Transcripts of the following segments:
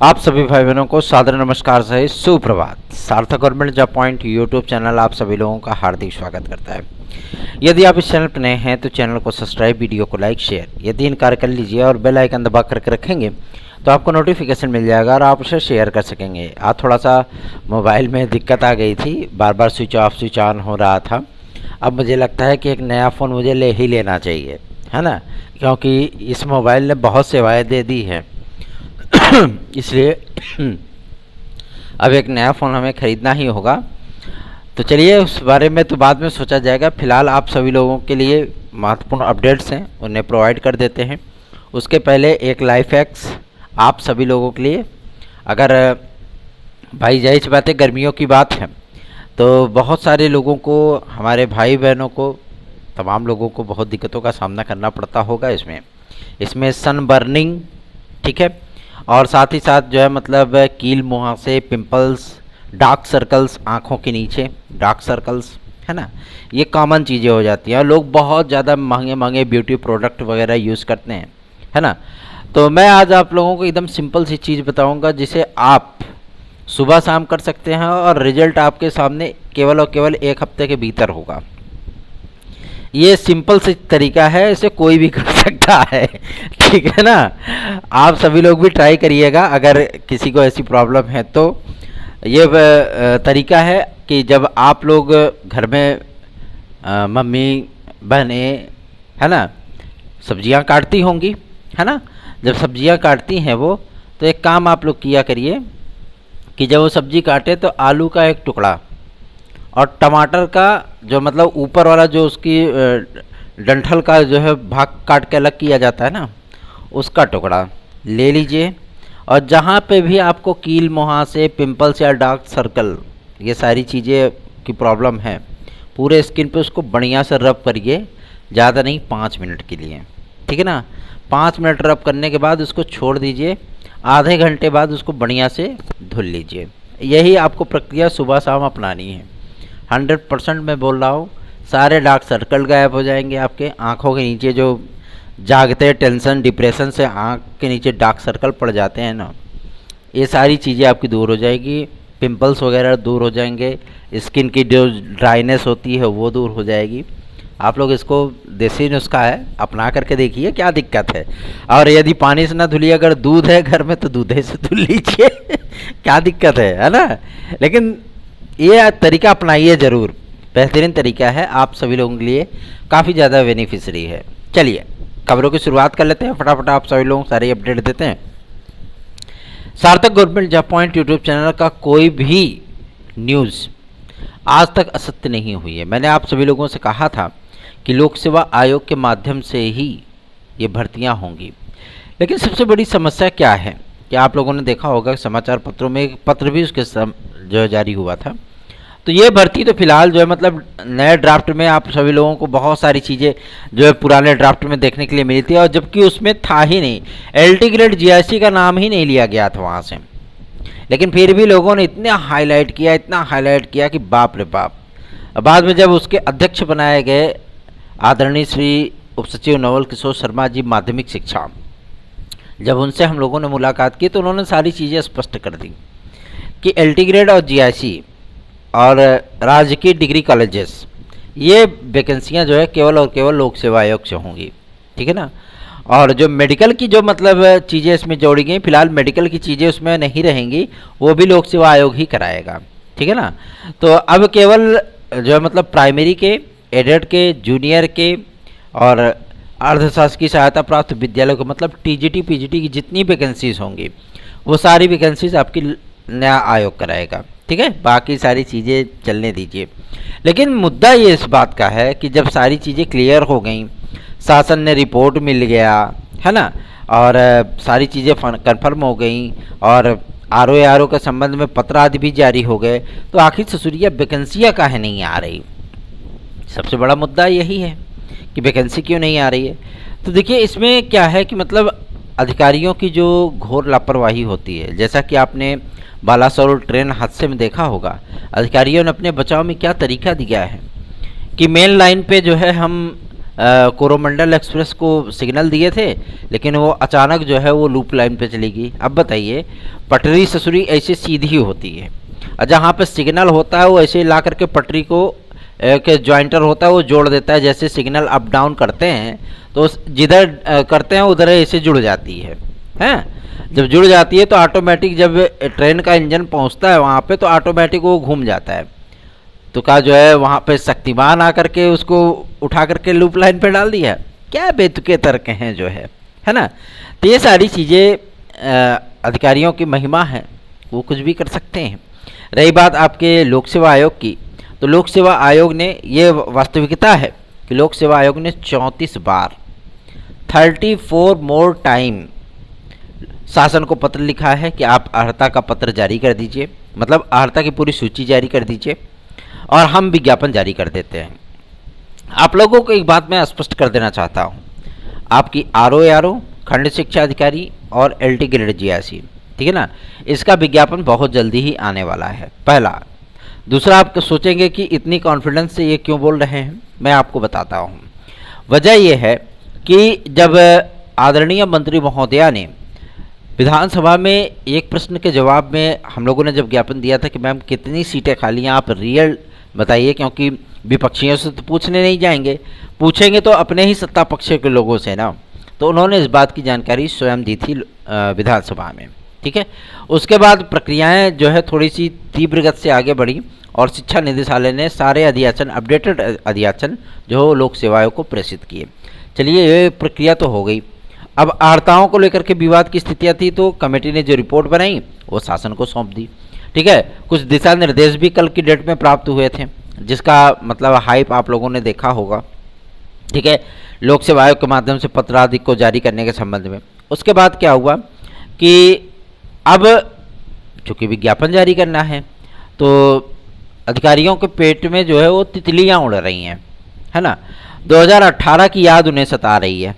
आप सभी भाई बहनों को सादर नमस्कार सहित सुप्रभात। सार्थक government job point YouTube channel आप सभी लोगों का हार्दिक स्वागत करता है। यदि आप इस चैनल पर नए हैं तो चैनल को सब्सक्राइब, वीडियो को लाइक, शेयर ये 3 कार्य कर लीजिए और बेल आइकन दबा करके रखेंगे तो आपको नोटिफिकेशन मिल जाएगा और आप उसे शेयर कर सकेंगे। आज थोड़ा सा मोबाइल में दिक्कत आ गई थी, बार बार स्विच ऑफ स्विच ऑन हो रहा था। अब मुझे लगता है कि एक नया फ़ोन मुझे ले ही लेना चाहिए, है ना, क्योंकि इस मोबाइल ने बहुत सेवाएँ दे दी हैं। इसलिए अब एक नया फ़ोन हमें ख़रीदना ही होगा। तो चलिए उस बारे में तो बाद में सोचा जाएगा। फ़िलहाल आप सभी लोगों के लिए महत्वपूर्ण अपडेट्स हैं उन्हें प्रोवाइड कर देते हैं। उसके पहले एक लाइफ हैक्स आप सभी लोगों के लिए। अगर भाई जाहिर सी बात है, गर्मियों की बात है तो बहुत सारे लोगों को, हमारे भाई बहनों को, तमाम लोगों को बहुत दिक्कतों का सामना करना पड़ता होगा। इसमें सन बर्निंग, ठीक है, और साथ ही साथ जो है मतलब कील मुहासे, पिंपल्स, डार्क सर्कल्स, आँखों के नीचे डार्क सर्कल्स, है ना, ये कॉमन चीज़ें हो जाती हैं। और लोग बहुत ज़्यादा महंगे महंगे ब्यूटी प्रोडक्ट वगैरह यूज़ करते हैं, है ना। तो मैं आज आप लोगों को एकदम सिंपल सी चीज़ बताऊंगा जिसे आप सुबह शाम कर सकते हैं और रिजल्ट आपके सामने केवल और केवल 1 हफ्ते के भीतर होगा। ये सिंपल सी तरीका है, इसे कोई भी कर सकता है, ठीक है ना। आप सभी लोग भी ट्राई करिएगा अगर किसी को ऐसी प्रॉब्लम है तो। ये तरीका है कि जब आप लोग घर में मम्मी बहनें, है ना, सब्जियां काटती होंगी, है ना, जब सब्जियां काटती हैं वो, तो एक काम आप लोग किया करिए कि जब वो सब्जी काटे तो आलू का एक टुकड़ा और टमाटर का जो मतलब ऊपर वाला जो उसकी डंठल का जो है भाग काट के अलग किया जाता है ना, उसका टुकड़ा ले लीजिए। और जहाँ पे भी आपको कील मुहासे, पिंपल्स या डार्क सर्कल, ये सारी चीज़ें की प्रॉब्लम है, पूरे स्किन पे उसको बढ़िया से रब करिए। ज़्यादा नहीं, 5 मिनट के लिए, ठीक है ना। 5 मिनट रब करने के बाद उसको छोड़ दीजिए। आधे घंटे बाद उसको बढ़िया से धुल लीजिए। यही आपको प्रक्रिया सुबह शाम अपनानी है। 100% मैं बोल रहा हूँ, सारे डार्क सर्कल गायब हो जाएंगे। आपके आँखों के नीचे जो जागते टेंशन, डिप्रेशन से आँख के नीचे डार्क सर्कल पड़ जाते हैं ना, ये सारी चीज़ें आपकी दूर हो जाएगी। पिंपल्स वगैरह दूर हो जाएंगे। स्किन की जो ड्राइनेस होती है वो दूर हो जाएगी। आप लोग इसको, देसी नुस्खा है, अपना करके देखिए क्या दिक्कत है। और यदि पानी से ना धुलिए, अगर दूध है घर में तो दूधे से धुल लीजिए क्या दिक्कत है ना। लेकिन ये तरीका अपनाइए ज़रूर, बेहतरीन तरीका है, आप सभी लोगों के लिए काफ़ी ज़्यादा बेनिफिशियरी है। चलिए खबरों की शुरुआत कर लेते हैं फटाफट, आप सभी लोगों को सारी अपडेट देते हैं। सार्थक government job point YouTube channel का कोई भी न्यूज़ आज तक असत्य नहीं हुई है। मैंने आप सभी लोगों से कहा था कि लोक सेवा आयोग के माध्यम से ही ये भर्तियां होंगी। लेकिन सबसे बड़ी समस्या क्या है कि आप लोगों ने देखा होगा समाचार पत्रों में एक पत्र भी उसके जो है जारी हुआ था। तो ये भर्ती तो फिलहाल जो है मतलब नए ड्राफ्ट में आप सभी लोगों को बहुत सारी चीज़ें जो है पुराने ड्राफ्ट में देखने के लिए मिली थी, और जबकि उसमें था ही नहीं, LT ग्रेड GIC का नाम ही नहीं लिया गया था वहाँ से। लेकिन फिर भी लोगों ने इतना हाईलाइट किया, इतना हाईलाइट किया कि बाप रे बाप। बाद में जब उसके अध्यक्ष बनाए गए आदरणीय श्री उप सचिव नवल किशोर शर्मा जी, माध्यमिक शिक्षा, जब उनसे हम लोगों ने मुलाकात की तो उन्होंने सारी चीज़ें स्पष्ट कर दी कि LT ग्रेड और GIC और राजकीय डिग्री कॉलेजेस, ये वैकेंसियाँ जो है केवल और केवल लोक सेवा आयोग से होंगी, ठीक है ना। और जो मेडिकल की जो मतलब चीज़ें इसमें जोड़ी गई, फिलहाल मेडिकल की चीज़ें उसमें नहीं रहेंगी, वो भी लोक सेवा आयोग ही कराएगा, ठीक है ना। तो अब केवल जो है मतलब प्राइमरी के, एडेड के, जूनियर के और अर्धशासकीय सहायता प्राप्त विद्यालयों को मतलब TGT PGT की जितनी वैकेंसीज होंगी वो सारी वैकेंसीज आपकी नया आयोग कराएगा, ठीक है। बाकी सारी चीज़ें चलने दीजिए। लेकिन मुद्दा ये इस बात का है कि जब सारी चीज़ें क्लियर हो गई, शासन ने रिपोर्ट मिल गया, है ना, और सारी चीज़ें कन्फर्म हो गई और RO के संबंध में पत्र आदि भी जारी हो गए, तो आखिर ससुरिया वैकेंसियाँ काहे नहीं आ रही। सबसे बड़ा मुद्दा यही है कि वैकेंसी क्यों नहीं आ रही है। तो देखिए इसमें क्या है कि मतलब अधिकारियों की जो घोर लापरवाही होती है, जैसा कि आपने बालासोर ट्रेन हादसे में देखा होगा, अधिकारियों ने अपने बचाव में क्या तरीका दिया है कि मेन लाइन पे जो है हम कोरोमंडल एक्सप्रेस को सिग्नल दिए थे, लेकिन वो अचानक जो है वो लूप लाइन पे चली गई। अब बताइए, पटरी ससुरी ऐसे सीधी होती है, और जहाँ पे सिग्नल होता है वो ऐसे ला करके पटरी को के जॉइंटर होता है वो जोड़ देता है। जैसे सिग्नल अप डाउन करते हैं तो जिधर करते हैं उधर ऐसे जुड़ जाती है हैं। जब जुड़ जाती है तो ऑटोमेटिक जब ट्रेन का इंजन पहुंचता है वहाँ पे तो ऑटोमेटिक वो घूम जाता है। तो क्या जो है वहाँ पे शक्तिमान आकर के उसको उठा करके लूप लाइन पे डाल दिया। क्या बेतुके तर्क हैं जो है ना। तो ये सारी चीज़ें अधिकारियों की महिमा है, वो कुछ भी कर सकते हैं। रही बात आपके लोक सेवा आयोग की, तो लोक सेवा आयोग ने, ये वास्तविकता है कि लोक सेवा आयोग ने 34 बार 34 मोर टाइम शासन को पत्र लिखा है कि आप अर्हता का पत्र जारी कर दीजिए, मतलब अर्हता की पूरी सूची जारी कर दीजिए और हम विज्ञापन जारी कर देते हैं। आप लोगों को एक बात मैं स्पष्ट कर देना चाहता हूँ, आपकी आरओ खंड शिक्षा अधिकारी और एलटी ग्रेड जीआईसी, ठीक है ना, इसका विज्ञापन बहुत जल्दी ही आने वाला है, पहला। दूसरा, आप सोचेंगे कि इतनी कॉन्फिडेंस से ये क्यों बोल रहे हैं, मैं आपको बताता हूँ। वजह यह है कि जब आदरणीय मंत्री महोदया ने विधानसभा में एक प्रश्न के जवाब में हम लोगों ने जब ज्ञापन दिया था कि मैम कितनी सीटें खाली हैं, आप रियल बताइए, क्योंकि विपक्षियों से तो पूछने नहीं जाएंगे, पूछेंगे तो अपने ही सत्ता पक्ष के लोगों से ना। तो उन्होंने इस बात की जानकारी स्वयं दी थी विधानसभा में, ठीक है। उसके बाद प्रक्रियाएं जो है थोड़ी सी तीव्र गति से आगे बढ़ी और शिक्षा निदेशालय ने सारे अध्याचन, अपडेटेड अध्याचन जो लोक सेवा आयोग को प्रेषित किए। चलिए, ये प्रक्रिया तो हो गई। अब अर्हताओं को लेकर के विवाद की स्थितियां थी, तो कमेटी ने जो रिपोर्ट बनाई वो शासन को सौंप दी, ठीक है। कुछ दिशा निर्देश भी कल की डेट में प्राप्त हुए थे, जिसका मतलब हाइप आप लोगों ने देखा होगा, ठीक है, लोक सेवा आयोग के माध्यम से पत्र आदि को जारी करने के संबंध में। उसके बाद क्या हुआ कि अब चूंकि विज्ञापन जारी करना है तो अधिकारियों के पेट में जो है वो तितलियां उड़ रही हैं, है ना। 2018 की याद उन्हें सता रही है,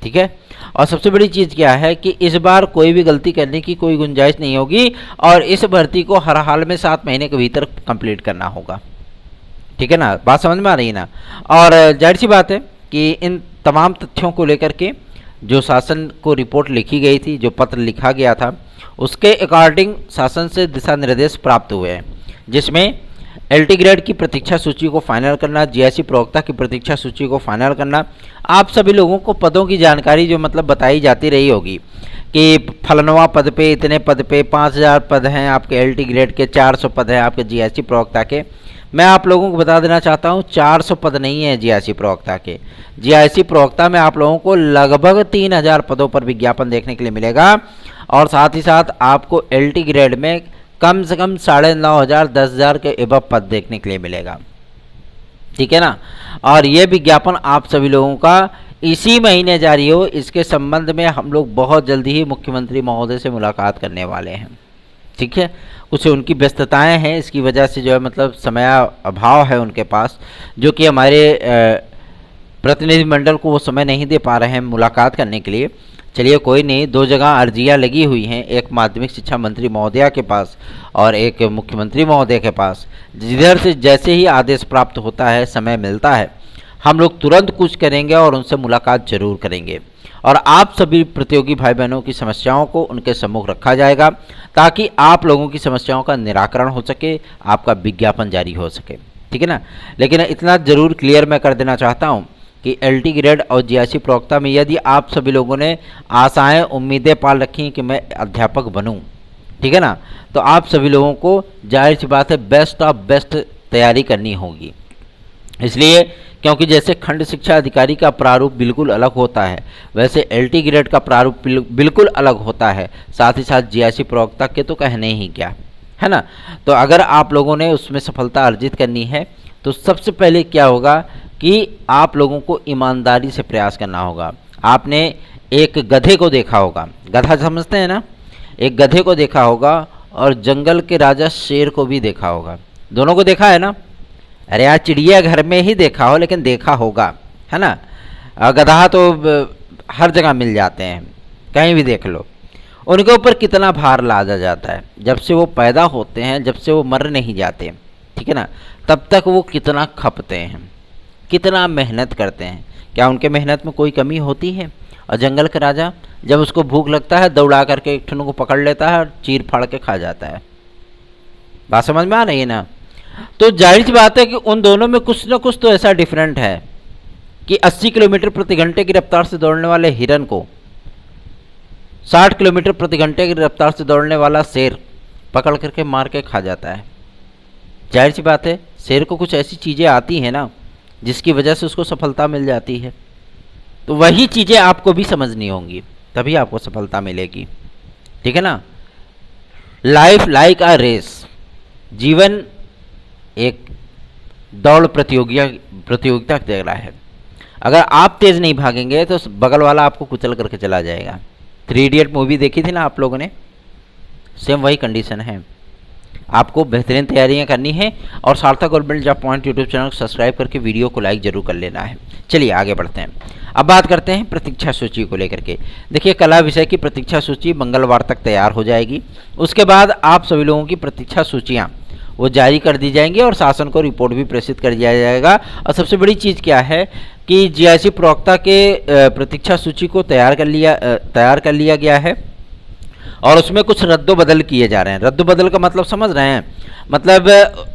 ठीक है। और सबसे बड़ी चीज़ क्या है कि इस बार कोई भी गलती करने की कोई गुंजाइश नहीं होगी और इस भर्ती को हर हाल में 7 महीने के भीतर कंप्लीट करना होगा, ठीक है ना। बात समझ में आ रही है ना। और जाहिर सी बात है कि इन तमाम तथ्यों को लेकर के जो शासन को रिपोर्ट लिखी गई थी, जो पत्र लिखा गया था, उसके अकॉर्डिंग शासन से दिशा निर्देश प्राप्त हुए हैं, जिसमें एलटी ग्रेड की प्रतीक्षा सूची को फाइनल करना, जीआईसी प्रवक्ता की प्रतीक्षा सूची को फाइनल करना। आप सभी लोगों को पदों की जानकारी जो मतलब बताई जाती रही होगी कि फलनवा पद पे, इतने पद पे 5000 पद हैं आपके एलटी ग्रेड के, 400 पद हैं आपके जीआईसी प्रवक्ता के। मैं आप लोगों को बता देना चाहता हूँ 400 पद नहीं है जीआईसी प्रवक्ता के। जीआईसी प्रवक्ता में आप लोगों को लगभग 3000 पदों पर विज्ञापन देखने के लिए मिलेगा और साथ ही साथ आपको एलटी ग्रेड में कम से कम 9500 10,000 के एबव पद देखने के लिए मिलेगा, ठीक है ना। और ये विज्ञापन आप सभी लोगों का इसी महीने जारी हो, इसके संबंध में हम लोग बहुत जल्दी ही मुख्यमंत्री महोदय से मुलाकात करने वाले हैं, ठीक है। कुछ उनकी व्यस्तताएं हैं, इसकी वजह से जो है मतलब समय अभाव है उनके पास, जो कि हमारे प्रतिनिधिमंडल को वो समय नहीं दे पा रहे हैं मुलाकात करने के लिए। चलिए कोई नहीं, 2 जगह अर्जियां लगी हुई हैं, एक माध्यमिक शिक्षा मंत्री महोदया के पास और एक मुख्यमंत्री महोदय के पास। जिधर से जैसे ही आदेश प्राप्त होता है, समय मिलता है, हम लोग तुरंत कुछ करेंगे और उनसे मुलाकात जरूर करेंगे और आप सभी प्रतियोगी भाई बहनों की समस्याओं को उनके सम्मुख रखा जाएगा ताकि आप लोगों की समस्याओं का निराकरण हो सके, आपका विज्ञापन जारी हो सके, ठीक है ना। लेकिन इतना ज़रूर क्लियर मैं कर देना चाहता हूँ कि एलटी ग्रेड और जीआईसी प्रवक्ता में यदि आप सभी लोगों ने आशाएं, उम्मीदें पाल रखी कि मैं अध्यापक बनूं, ठीक है ना, तो आप सभी लोगों को जाहिर सी बात है बेस्ट ऑफ बेस्ट तैयारी करनी होगी। इसलिए क्योंकि जैसे खंड शिक्षा अधिकारी का प्रारूप बिल्कुल अलग होता है, वैसे एलटी ग्रेड का प्रारूप बिल्कुल अलग होता है, साथ ही साथ जीआईसी प्रवक्ता के तो कहने ही क्या, है ना। तो अगर आप लोगों ने उसमें सफलता अर्जित करनी है तो सबसे पहले क्या होगा कि आप लोगों को ईमानदारी से प्रयास करना होगा। आपने एक गधे को देखा होगा, गधा समझते हैं ना, एक गधे को देखा होगा और जंगल के राजा शेर को भी देखा होगा, दोनों को देखा है ना। अरे यार, चिड़ियाघर में ही देखा हो लेकिन देखा होगा, है ना। गधा तो हर जगह मिल जाते हैं, कहीं भी देख लो। उनके ऊपर कितना भार लादा जाता है, जब से वो पैदा होते हैं, जब से वो मर नहीं जाते, ठीक है ना, तब तक वो कितना खपते हैं, कितना मेहनत करते हैं, क्या उनके मेहनत में कोई कमी होती है? और जंगल का राजा जब उसको भूख लगता है दौड़ा करके एक ठुन को पकड़ लेता है और चीर फाड़ के खा जाता है। बात समझ में आ रही है ना? तो जाहिर सी बात है कि उन दोनों में कुछ ना कुछ तो ऐसा डिफरेंट है कि 80 किलोमीटर प्रति घंटे की रफ्तार से दौड़ने वाले हिरन को 60 किलोमीटर प्रति घंटे की रफ्तार से दौड़ने वाला शेर पकड़ करके मार के खा जाता है। जाहिर सी बात है शेर को कुछ ऐसी चीज़ें आती हैं ना जिसकी वजह से उसको सफलता मिल जाती है। तो वही चीज़ें आपको भी समझनी होंगी, तभी आपको सफलता मिलेगी। ठीक है ना? लाइफ लाइक अ रेस, जीवन एक दौड़ प्रतियोगिता की तरह है। अगर आप तेज़ नहीं भागेंगे तो बगल वाला आपको कुचल करके चला जाएगा। 3 इडियट मूवी देखी थी ना आप लोगों ने? सेम वही कंडीशन है। आपको बेहतरीन तैयारियां करनी है और सार्थक government job point YouTube channel को सब्सक्राइब करके वीडियो को लाइक जरूर कर लेना है। चलिए आगे बढ़ते हैं। अब बात करते हैं प्रतीक्षा सूची को लेकर के। देखिए कला विषय की प्रतीक्षा सूची मंगलवार तक तैयार हो जाएगी। उसके बाद आप सभी लोगों की प्रतीक्षा सूचियाँ वो जारी कर दी जाएंगी और शासन को रिपोर्ट भी प्रेषित कर दिया जाएगा। और सबसे बड़ी चीज़ क्या है कि जीआईसी प्रवक्ता के प्रतीक्षा सूची को तैयार कर लिया गया है और उसमें कुछ रद्दोबदल किए जा रहे हैं। रद्दोबदल का मतलब समझ रहे हैं? मतलब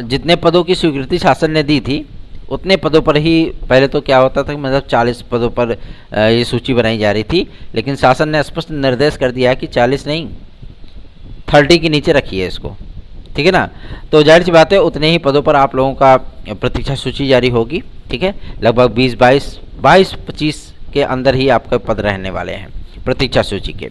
जितने पदों की स्वीकृति शासन ने दी थी उतने पदों पर ही, पहले तो क्या होता था कि मतलब 40 पदों पर ये सूची बनाई जा रही थी, लेकिन शासन ने स्पष्ट निर्देश कर दिया है कि 40 नहीं 30 के नीचे रखिए इसको। ठीक है ना? तो जाहिर सी बात है उतने ही पदों पर आप लोगों का प्रतीक्षा सूची जारी होगी। ठीक है, लगभग 22-25 के अंदर ही आपके पद रहने वाले हैं प्रतीक्षा सूची के।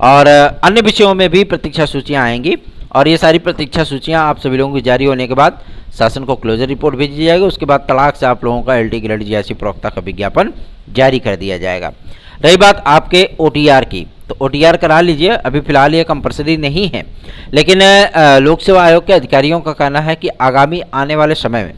और अन्य विषयों में भी प्रतीक्षा सूचियां आएंगी और ये सारी प्रतीक्षा सूचियां आप सभी लोगों की जारी होने के बाद शासन को क्लोजर रिपोर्ट भेजी जाएगी। उसके बाद तड़ाक से आप लोगों का LT ग्रेड जीआईसी प्रवक्ता का विज्ञापन जारी कर दिया जाएगा। रही बात आपके OTR की, तो OTR करा लीजिए। अभी फिलहाल ये कंपल्सरी नहीं है, लेकिन लोक सेवा आयोग के अधिकारियों का कहना है कि आगामी आने वाले समय में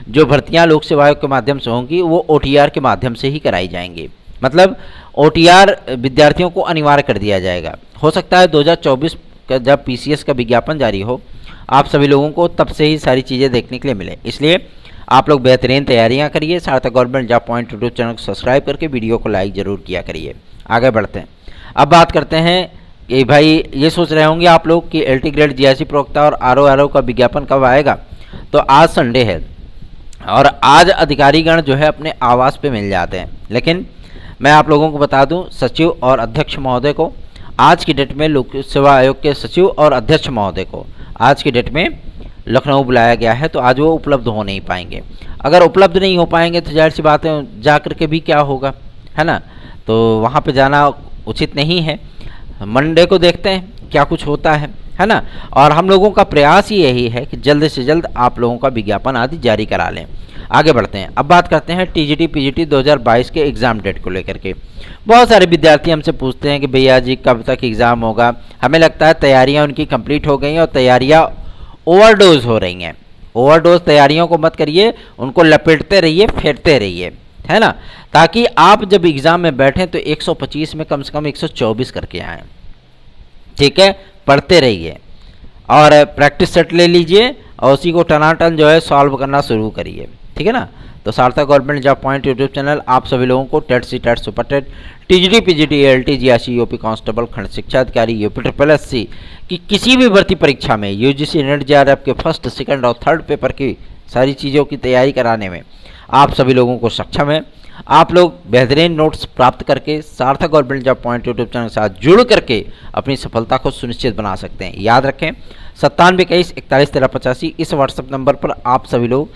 जो भर्तियां लोक सेवा आयोग के माध्यम से होंगी वो OTR के माध्यम से ही कराई जाएंगी। मतलब OTR विद्यार्थियों को अनिवार्य कर दिया जाएगा। हो सकता है 2024 का जब PCS का विज्ञापन जारी हो आप सभी लोगों को तब से ही सारी चीज़ें देखने के लिए मिले। इसलिए आप लोग बेहतरीन तैयारियां करिए। सार्थक government job point YouTube channel को सब्सक्राइब करके वीडियो को लाइक ज़रूर किया करिए। आगे बढ़ते हैं। अब बात करते हैं कि भाई ये सोच रहे होंगे आप लोग कि LT ग्रेड जीआईसी प्रवक्ता और RO का विज्ञापन कब आएगा। तो आज संडे है और आज अधिकारीगण जो है अपने आवास पे मिल जाते हैं, लेकिन मैं आप लोगों को बता दूं सचिव और अध्यक्ष महोदय को आज की डेट में लोक सेवा आयोग के सचिव और अध्यक्ष महोदय को आज की डेट में लखनऊ बुलाया गया है। तो आज वो उपलब्ध हो नहीं पाएंगे। अगर उपलब्ध नहीं हो पाएंगे तो जाहिर सी बात है जा कर के भी क्या होगा, है ना? तो वहाँ पे जाना उचित नहीं है। मंडे को देखते हैं क्या कुछ होता है ना? और हम लोगों का प्रयास ही यही है कि जल्द से जल्द आप लोगों का विज्ञापन आदि जारी करा लें। आगे बढ़ते हैं। अब बात करते हैं TGT PGT 2022 के एग्ज़ाम डेट को लेकर के। बहुत सारे विद्यार्थी हमसे पूछते हैं कि भैया जी कब तक एग्ज़ाम होगा। हमें लगता है तैयारियां उनकी कंप्लीट हो गई हैं और तैयारियां ओवरडोज हो रही हैं। ओवरडोज तैयारियों को मत करिए, उनको लपेटते रहिए, फेरते रहिए, है ना? ताकि आप जब एग्ज़ाम में बैठें तो 125 में कम से कम 124 करके आएँ। ठीक है, पढ़ते रहिए और प्रैक्टिस सेट ले लीजिए और उसी को टनाटन जो है सॉल्व करना शुरू करिए। ठीक है ना? तो Sarthak government job point YouTube channel आप सभी लोगों को TET C TET super TET TGT PGT LT GRC UP constable खंड शिक्षा अधिकारी UPSSC की किसी भी भर्ती परीक्षा में UGC नेट JRF के फर्स्ट सेकंड और थर्ड पेपर की सारी चीज़ों की तैयारी कराने में आप सभी लोगों को सक्षम है। आप लोग बेहतरीन नोट्स प्राप्त करके सार्थक government job point YouTube channel के साथ जुड़ करके अपनी सफलता को सुनिश्चित बना सकते हैं। याद रखें 97 21 41 13 85 इस व्हाट्सएप नंबर पर आप सभी लोग